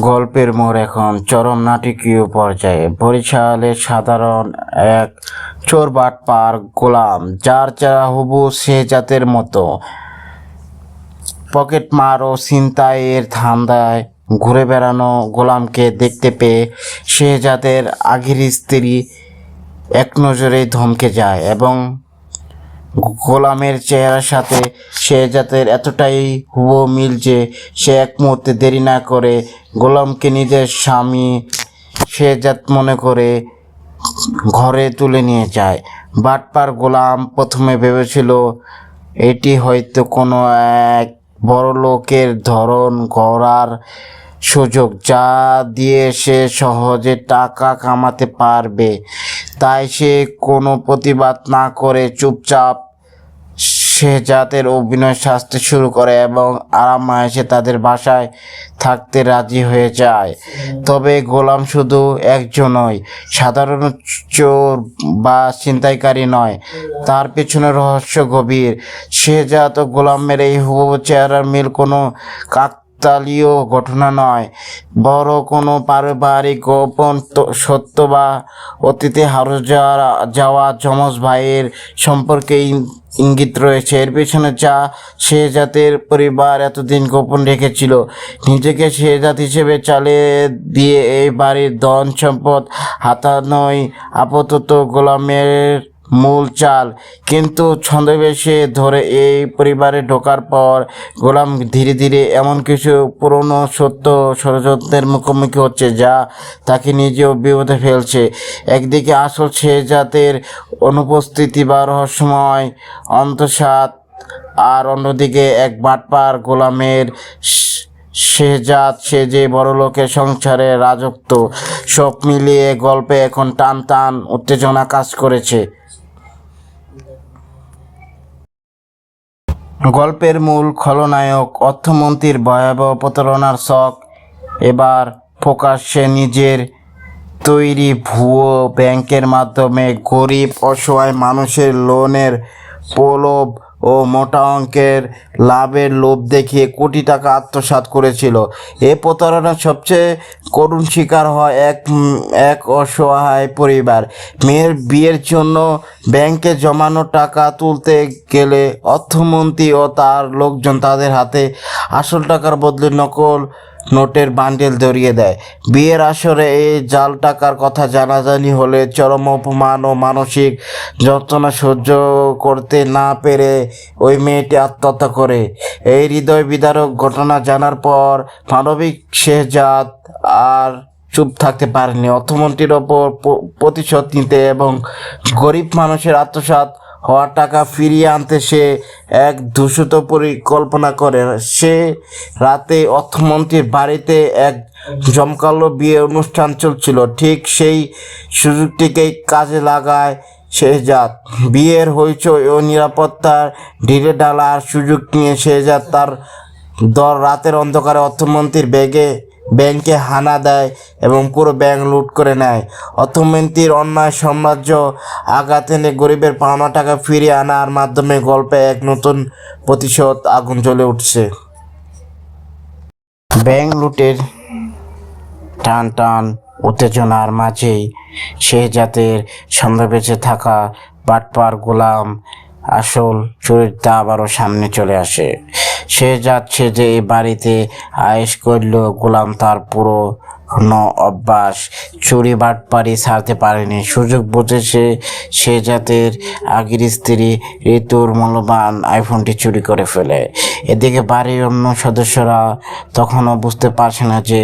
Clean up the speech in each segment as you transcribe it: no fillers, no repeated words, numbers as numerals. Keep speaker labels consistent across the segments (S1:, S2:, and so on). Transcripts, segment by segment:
S1: গল্পের মোড় এখন চরম নাটকীয় পর্যায়ে। বরিশালের সাধারণ এক চোর বাটপার গোলাম, যার চেহারা হুবহু শেহজাদের মতো, পকেটমার ও ছিনতাইয়ের ধান্দায় ঘুরে বেড়ানো গোলামকে দেখতে পেয়ে শেহজাদের আগের স্ত্রী এক নজরেই ধমকে যায় এবং গোলামের চেহারার সাথে শেহজাদের এতটাই হুবহু মিল যে সে এক মুহূর্তে দেরি না করে গোলামকে নিজের স্বামী শেহজাদ মনে করে ঘরে তুলে নিয়ে যায়। বাটপার গোলাম প্রথমে ভেবেছিল এটি হয়তো কোনো এক বড়লোকের ধরন গড়ার সুযোগ, যা দিয়ে সে সহজে টাকা কামাতে পারবে। তাই সে কোনো প্রতিবাদ না করে চুপচাপ শেহজাদের অভিনয় সাজতে শুরু করে এবং আরাম-আয়েশে তাদের বাসায় থাকতে রাজি হয়ে যায়। তবে গোলাম শুধু একজনই সাধারণ চোর বা ছিনতাইকারী নয়, তার পেছনে রহস্য গভীর। শেহজাদ ও গোলামের এই হুবহু চেহারার মিল কোনো কাকতালীয় ঘটনা নয়, বড় কোনো পারিবারিক গোপন সত্য বা অতীতে হারিয়ে যাওয়া যমজ ভাইয়ের সম্পর্কে ইঙ্গিত রয়েছে। এর পেছনে যা শেহজাদের পরিবার এতদিন গোপন রেখেছিল, নিজেকে শেহজাদ হিসেবে চালিয়ে দিয়ে এই বাড়ির ধন সম্পদ হাতানোই আপাতত গোলামের মূল চাল। কিন্তু ছদ্মবেশে ধরে এই পরিবারে ঢোকার পর গোলাম ধীরে ধীরে এমন কিছু পুরনো সত্য ষড়যন্ত্রের মুখোমুখি হচ্ছে যা তাকে নিজেও বিপদে ফেলছে। একদিকে আসল শেহজাদের অনুপস্থিতি বা রহস্যময় অন্তঃসাত, আর অন্যদিকে এক বাটপার গোলামের শেহজাদ সেজে বড়লোকের সংসারে রাজত্ব। সব মিলিয়ে গল্পে এখন টান টান উত্তেজনা কাজ করেছে। গল্পের মূল খলনায়ক অর্থমন্ত্রীর ভয়াবহ প্রতারণার ছক এবার প্রকাশ্যে নিজের তৈরি ভুয়ো ব্যাংকের মাধ্যমে গরিব অসহায় মানুষের লোনের প্রলোভ ও মোটা অঙ্কের লাভের লোভ দেখিয়ে কোটি টাকা আত্মসাৎ করেছিল। এ প্রতারণার সবচেয়ে করুণ শিকার হয় এক অসহায় পরিবার। মেয়ের বিয়ের জন্য ব্যাংকে জমানো টাকা তুলতে গেলে অর্থমন্ত্রী ও তার লোকজন তাদের হাতে আসল টাকার বদলে নকল নোটের বান্ডেল ধরিয়ে দেয়। বিয়ের আসরে এই জাল টাকার কথা জানাজানি হলে চরম অপমান ও মানসিক যন্ত্রণা সহ্য করতে না পেরে ওই মেয়েটি আত্মহত্যা করে। এই হৃদয় বিদারক ঘটনা জানার পর মানবিক শেহজাদ আর চুপ থাকতে পারেনি। অর্থমন্ত্রীর ওপর প্রতিশোধ নিতে এবং গরিব মানুষের আত্মসাৎ হওয়া টাকা ফিরিয়ে আনতে সে এক দূষিত পরিকল্পনা করে। সে রাতে অর্থমন্ত্রীর বাড়িতে এক জমকালো বিয়ে অনুষ্ঠান চলছিল। ঠিক সেই সুযোগটিকেই কাজে লাগায় শেহজাদ। বিয়ের হইচই ও নিরাপত্তার ঢিলে ঢালার সুযোগ নিয়ে শেহজাদ তার দল রাতের অন্ধকারে অর্থমন্ত্রীর ব্যাংকে হানা দেয় এবং পুরো ব্যাংক লুট করে নেয়। অর্থমন্ত্রীর অন্যায় সাম্রাজ্য আঘাত এনে গরিবের পাওনা টাকা ফিরিয়ে আনার মাধ্যমে গল্পে এক নতুন প্রতিশোধ আগুন জ্বলে উঠছে। ব্যাংক লুটের টান টান উত্তেজনার মাঝেই শেহজাদের সন্দেহ বেঁচে থাকা বাটপার গোলাম আসল চরিত্র আবারও সামনে চলে আসে। শেহজাদ সেজে এই বাড়িতে আয়েশ করল গোলাম তার পুরো অভ্যাস চুরি বাটপারি ছাড়তে পারেনি। সুযোগ বুঝেছে শেহজাদের আগের স্ত্রী ঋতুর মূল্যবান আইফোনটি চুরি করে ফেলে। এদিকে বাড়ির অন্য সদস্যরা তখনও বুঝতে পারছে না যে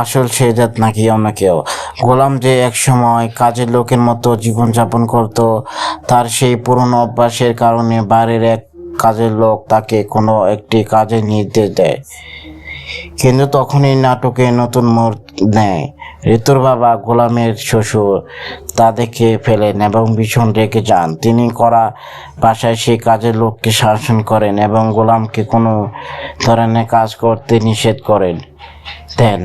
S1: আসল শেহজাদ নাকি অন্য কেউ। গোলাম যে একসময় কাজের লোকের মতো জীবনযাপন করত, তার সেই পুরনো অভ্যাসের কারণে বাড়ির এক কাজের লোক তাকে কোনো একটি কাজের নির্দেশ দেয়। কিন্তু তখনই নাটকে নতুন মোড় নেয়। ঋতুর বাবা গোলামের শ্বশুর তা দেখে ফেলেন এবং ভীষণ রেগে যান। তিনি করা ভাষায় সেই কাজের লোককে শাসন করেন এবং গোলামকে কোনো ধরনের কাজ করতে নিষেধ করেন দেন।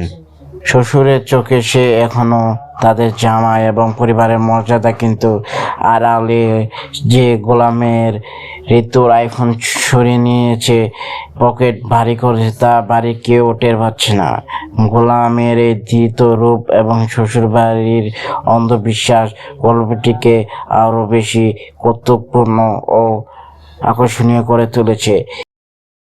S1: শ্বশুরের চোখে সে এখনও তাদের জামাই এবং পরিবারের মর্যাদা, কিন্তু আড়ালে যে গোলামের ঋতুর আইফোন সরিয়ে নিয়েছে, পকেট ভারী করেছে, তা বাড়ি কেউ টের পাচ্ছে না। গোলামের এই ধৃত রূপ এবং শ্বশুরবাড়ির অন্ধবিশ্বাস গল্পটিকে আরও বেশি কৌতুকপূর্ণ ও আকর্ষণীয় করে তুলেছে।